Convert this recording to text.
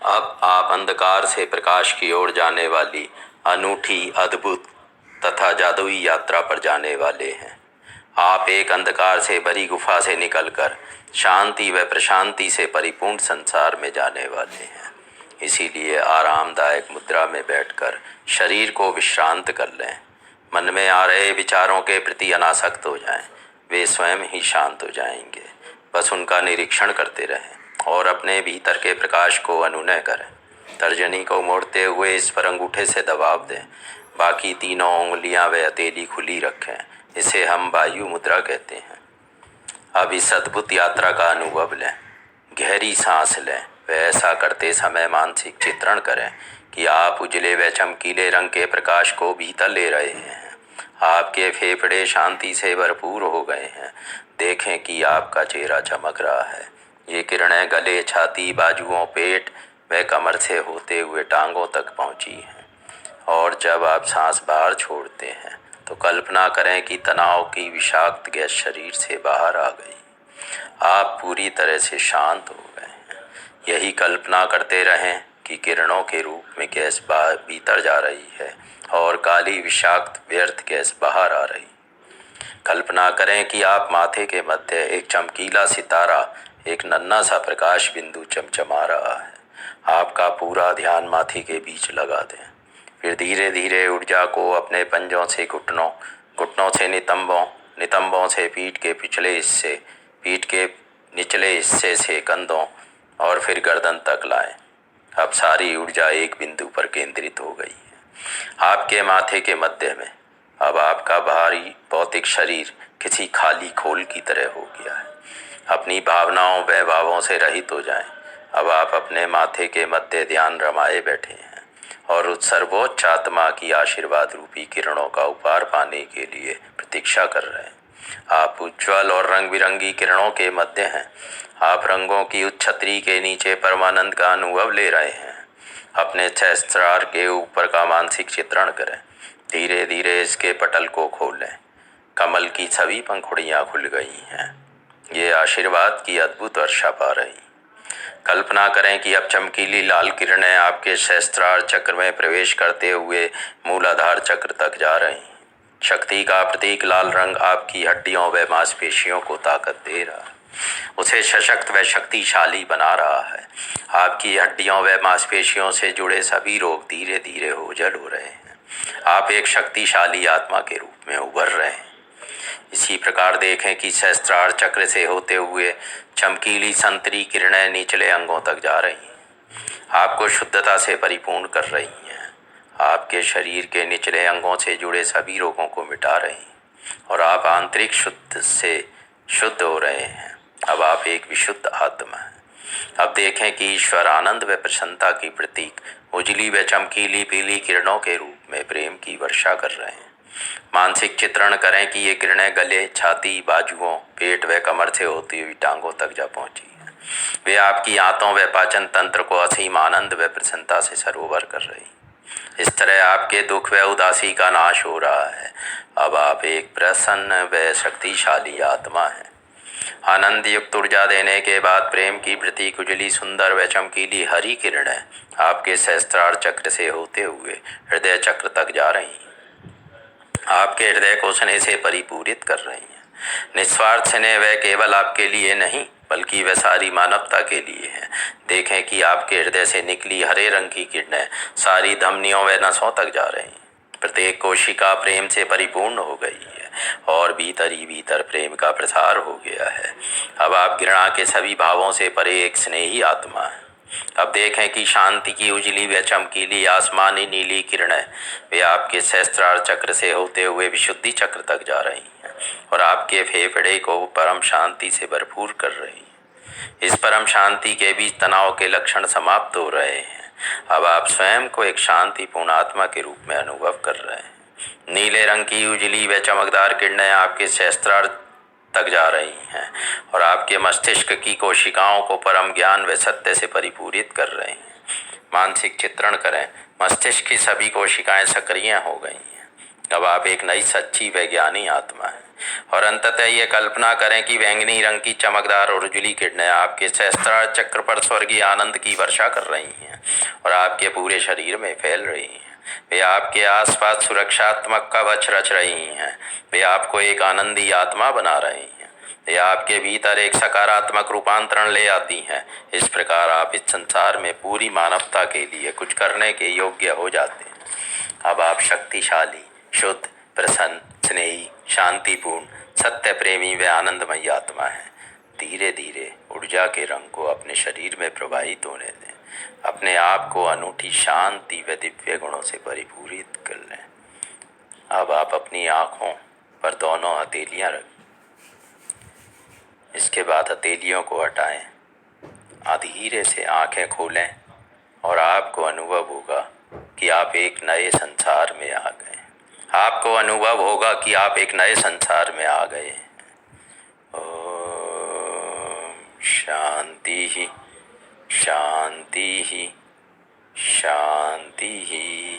अब आप अंधकार से प्रकाश की ओर जाने वाली अनूठी, अद्भुत तथा जादुई यात्रा पर जाने वाले हैं। आप एक अंधकार से भरी गुफा से निकलकर शांति व प्रशांति से परिपूर्ण संसार में जाने वाले हैं। इसीलिए आरामदायक मुद्रा में बैठकर शरीर को विश्रांत कर लें। मन में आ रहे विचारों के प्रति अनासक्त हो जाएं। वे स्वयं ही शांत हो जाएंगे। बस उनका निरीक्षण करते रहें और अपने भीतर के प्रकाश को अनुनय करें। तर्जनी को मोड़ते हुए इस पर अंगूठे से दबाव दें। बाकी तीनों उंगलियां व हथेली खुली रखें। इसे हम वायु मुद्रा कहते हैं। अब इस अद्भुत यात्रा का अनुभव लें। गहरी सांस लें व ऐसा करते समय मानसिक चित्रण करें कि आप उजले व चमकीले रंग के प्रकाश को भीतर ले रहे हैं। आपके फेफड़े शांति से भरपूर हो गए हैं। देखें कि आपका चेहरा चमक रहा है। ये किरणें गले, छाती, बाजुओं, पेट व कमर से होते हुए टांगों तक पहुंची हैं। और जब आप सांस बाहर छोड़ते हैं तो कल्पना करें कि तनाव की विषाक्त गैस शरीर से बाहर आ गई। आप पूरी तरह से शांत हो गए हैं। यही कल्पना करते रहें कि किरणों के रूप में गैस बाहर भीतर जा रही है और काली विषाक्त व्यर्थ गैस बाहर आ रही। कल्पना करें कि आप माथे के मध्य एक चमकीला सितारा, एक नन्हा सा प्रकाश बिंदु चमचमा रहा है। आपका पूरा ध्यान माथे के बीच लगा दें। फिर धीरे धीरे ऊर्जा को अपने पंजों से घुटनों, घुटनों से नितंबों, नितंबों से पीठ के पिछले हिस्से, पीठ के निचले हिस्से से कंधों और फिर गर्दन तक लाएं। अब सारी ऊर्जा एक बिंदु पर केंद्रित हो गई है, आपके माथे के मध्य में। अब आपका बाहरी भौतिक शरीर किसी खाली खोल की तरह हो गया है। अपनी भावनाओं व भावों से रहित हो जाएं। अब आप अपने माथे के मध्य ध्यान रमाए बैठे हैं और उस सर्वोच्च आत्मा की आशीर्वाद रूपी किरणों का उपहार पाने के लिए प्रतीक्षा कर रहे हैं। आप उज्ज्वल और रंग बिरंगी किरणों के मध्य हैं। आप रंगों की उस छतरी के नीचे परमानंद का अनुभव ले रहे हैं। अपने सहस्त्रार के ऊपर का मानसिक चित्रण करें। धीरे धीरे इसके पटल को खोलें। कमल की सभी पंखुड़ियां खुल गई हैं। ये आशीर्वाद की अद्भुत वर्षा पा रही। कल्पना करें कि अब चमकीली लाल किरणें आपके सहस्त्रार चक्र में प्रवेश करते हुए मूलाधार चक्र तक जा रही। शक्ति का प्रतीक लाल रंग आपकी हड्डियों व मांसपेशियों को ताकत दे रहा है, उसे सशक्त व शक्तिशाली बना रहा है। आपकी हड्डियों व मांसपेशियों से जुड़े सभी रोग धीरे धीरे ओझल हो रहे हैं। आप एक शक्तिशाली आत्मा के रूप में उभर रहे हैं। इसी प्रकार देखें कि सहस्त्रार चक्र से होते हुए चमकीली संतरी किरणें निचले अंगों तक जा रही हैं, आपको शुद्धता से परिपूर्ण कर रही हैं। आपके शरीर के निचले अंगों से जुड़े सभी रोगों को मिटा रही हैं और आप आंतरिक शुद्ध से शुद्ध हो रहे हैं। अब आप एक विशुद्ध आत्मा हैं। अब देखें कि ईश्वर आनंद व प्रसन्नता की प्रतीक उजली व चमकीली पीली किरणों के रूप में प्रेम की वर्षा कर रहे हैं। मानसिक चित्रण करें कि ये किरणें गले, छाती, बाजुओं, पेट व कमर से होती हुई टांगों तक जा पहुंची हैं। वे आपकी आंतों व पाचन तंत्र को असीम आनंद व प्रसन्नता से सरोवर कर रही। इस तरह आपके दुख व उदासी का नाश हो रहा है। अब आप एक प्रसन्न व शक्तिशाली आत्मा हैं। आनंद युक्त ऊर्जा देने के बाद प्रेम की प्रतीक उजली, सुंदर व चमकीली हरी किरणें आपके सहस्त्रार चक्र से होते हुए हृदय चक्र तक जा रही। आपके हृदय को स्नेह से परिपूरित कर रही हैं। निस्वार्थ स्नेह वह केवल आपके लिए नहीं बल्कि वह सारी मानवता के लिए है। देखें कि आपके हृदय से निकली हरे रंग की किरणें सारी धमनियों व नसों तक जा रही। प्रत्येक कोशिका प्रेम से परिपूर्ण हो गई है और भीतर ही भीतर प्रेम का प्रसार हो गया है। अब आप घृणा के सभी भावों से परे एक स्नेही आत्मा है। अब देखें कि शांति की उजली व चमकीली आसमानी नीली किरणें वे आपके सहस्त्रार चक्र से होते हुए विशुद्धि चक्र तक जा रही हैं और आपके फेफड़े को परम शांति से भरपूर कर रही हैं। इस परम शांति के बीच तनाव के लक्षण समाप्त हो रहे हैं। अब आप स्वयं को एक शांतिपूर्ण आत्मा के रूप में अनुभव कर रहे हैं। नीले रंग की उजली व चमकदार किरणें आपके सहस्त्रार तक जा रही हैं और आपके मस्तिष्क की कोशिकाओं को परम ज्ञान व सत्य से परिपूरित कर रहे हैं। मानसिक चित्रण करें। मस्तिष्क की सभी कोशिकाएं सक्रिय हो गई हैं। अब आप एक नई सच्ची वैज्ञानिक आत्मा हैं और अंततः ये कल्पना करें कि बैंगनी रंग की चमकदार और उजली किरणें आपके सहस्त्रार चक्र पर स्वर्गीय आनंद की वर्षा कर रही हैं और आपके पूरे शरीर में फैल रही हैं। वे आपके आसपास सुरक्षात्मक कवच रच रही हैं। वे आपको एक आनंदी आत्मा बना रही हैं। वे आपके भीतर एक सकारात्मक रूपांतरण ले आती हैं। इस प्रकार आप इस संसार में पूरी मानवता के लिए कुछ करने के योग्य हो जाते हैं। अब आप शक्तिशाली, शुद्ध, प्रसन्न, स्नेही, शांतिपूर्ण, सत्य प्रेमी व आनंदमयी आत्मा है। धीरे धीरे ऊर्जा के रंग को अपने शरीर में प्रवाहित होने दें। अपने आप को अनूठी शांति व दिव्य गुणों से परिपूरित कर लें। अब आप अपनी आँखों पर दोनों हथेलियाँ रखें। इसके बाद हथेलियों को हटाएं। धीरे से आँखें खोलें और आपको अनुभव होगा कि आप एक नए संसार में आ गए। आपको अनुभव होगा कि आप एक नए संसार में आ गए हैं। ओम शांति ही शांति ही शांति ही।